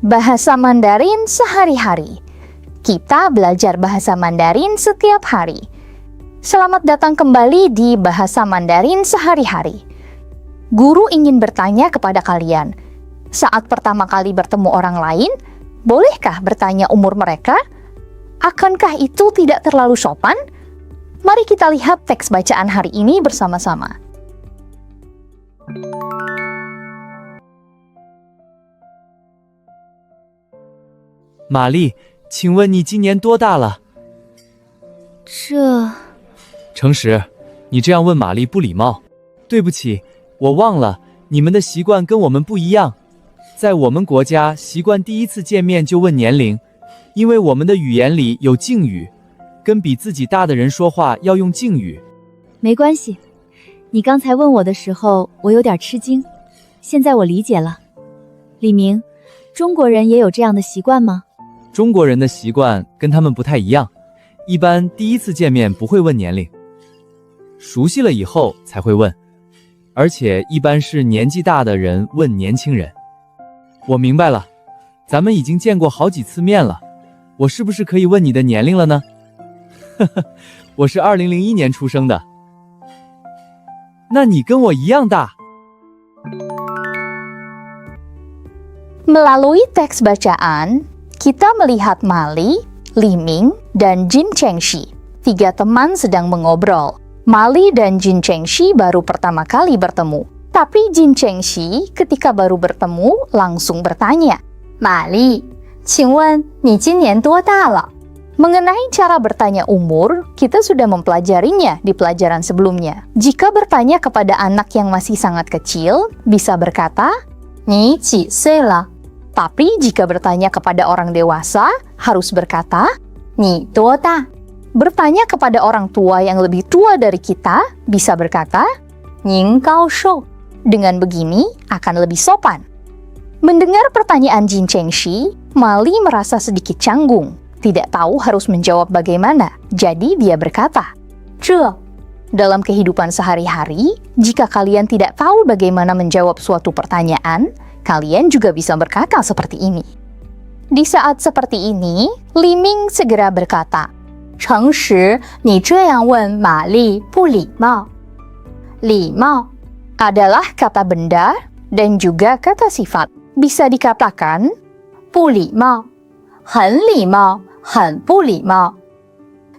Bahasa Mandarin sehari-hari. Kita belajar bahasa Mandarin setiap hari. Selamat datang kembali di Bahasa Mandarin Sehari-hari. Guru ingin bertanya kepada kalian, saat pertama kali bertemu orang lain, bolehkah bertanya umur mereka? Akankah itu tidak terlalu sopan? Mari kita lihat teks bacaan hari ini bersama-sama.玛丽，请问你今年多大了？诚实，你这样问玛丽不礼貌。对不起，我忘了，你们的习惯跟我们不一样。在我们国家，习惯第一次见面就问年龄，因为我们的语言里有敬语，跟比自己大的人说话要用敬语。没关系，你刚才问我的时候，我有点吃惊，现在我理解了。李明，中国人也有这样的习惯吗？中国人的习惯跟他们不太一样，一般第一次见面不会问年龄，熟悉了以后才会问，而且一般是年纪大的人问年轻人。我明白了，咱们已经见过好几次面了，我是不是可以问你的年龄了呢？呵呵，我是2001年出生的。那你跟我一样大。Melalui teks bacaan, kita melihat Mali, Li Ming, dan Jin Chengxi. Tiga teman sedang mengobrol. Mali dan Jin Chengxi baru pertama kali bertemu. Tapi Jin Chengxi ketika baru bertemu langsung bertanya, "Mali, 请问你今年多大了?" Mengenai cara bertanya umur, kita sudah mempelajarinya di pelajaran sebelumnya. Jika bertanya kepada anak yang masih sangat kecil, bisa berkata, "你几岁了?" Tapi jika bertanya kepada orang dewasa, harus berkata, "你多大?" Bertanya kepada orang tua yang lebih tua dari kita, bisa berkata, "您高寿?" Dengan begini, akan lebih sopan. Mendengar pertanyaan Jin Chengxi, Mali merasa sedikit canggung. Tidak tahu harus menjawab bagaimana, jadi dia berkata, "这." Dalam kehidupan sehari-hari, jika kalian tidak tahu bagaimana menjawab suatu pertanyaan, kalian juga bisa berkata seperti ini. Di saat seperti ini, Li Ming segera berkata, 诚实，你这样问玛丽不礼貌。礼貌 adalah kata benda dan juga kata sifat. Bisa dikatakan 不礼貌，很礼貌，很不礼貌。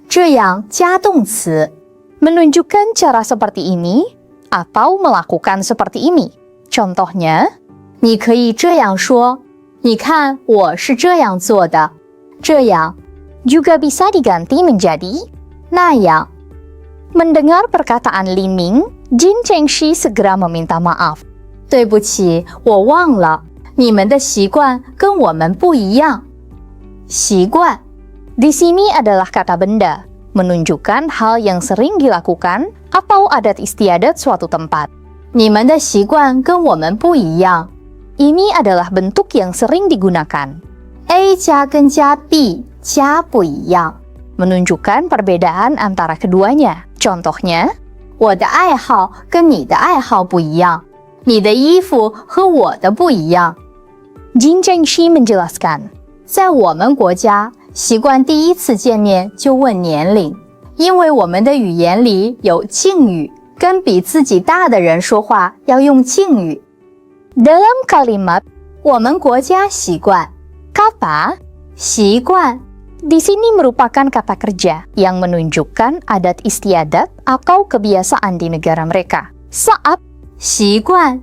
这样加动词 menunjukkan cara seperti ini atau melakukan seperti ini. Contohnya, 你可以这样说，你看我是这样做的。这样 juga bisa diganti menjadi 那样。Mendengar perkataan Li Ming, Jin Chengxi segera meminta maaf. 对不起，我忘了，你们的习惯跟我们不一样。习惯 di sini adalah kata benda, menunjukkan hal yang sering dilakukan atau adat istiadat suatu tempat. 你们的习惯跟我们不一样。Ini adalah bentuk yang sering digunakan. A 加跟加 B 加不一样 menunjukkan perbedaan antara keduanya. Contohnya, 我的爱好跟你的爱好不一样，你的衣服和我的不一样。Jin Chengxi menjelaskan, 在我们国家，习惯第一次见面就问年龄，因为我们的语言里有敬语，跟比自己大的人说话要用敬语。Dalam kalimat 我们国家习惯 kata 习惯 di sini merupakan kata kerja yang menunjukkan adat istiadat atau kebiasaan di negara mereka. Saat 习惯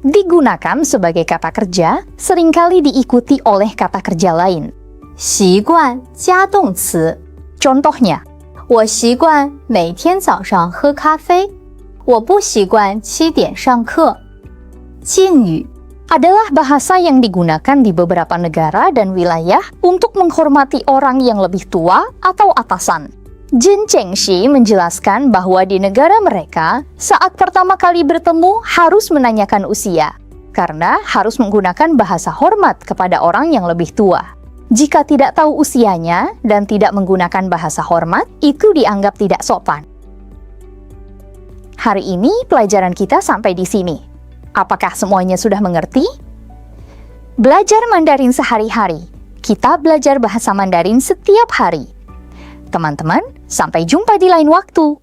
digunakan sebagai kata kerja, seringkali diikuti oleh kata kerja lain. 习惯加动词 Contohnya, 我习惯每天早上喝咖啡，我不习惯7点上课。敬语 adalah bahasa yang digunakan di beberapa negara dan wilayah untuk menghormati orang yang lebih tua atau atasan. Jin Chengxi menjelaskan bahwa di negara mereka, saat pertama kali bertemu harus menanyakan usia, karena harus menggunakan bahasa hormat kepada orang yang lebih tua. Jika tidak tahu usianya dan tidak menggunakan bahasa hormat, itu dianggap tidak sopan. Hari ini pelajaran kita sampai di sini. Apakah semuanya sudah mengerti? Belajar Mandarin sehari-hari. Kita belajar bahasa Mandarin setiap hari. Teman-teman, sampai jumpa di lain waktu.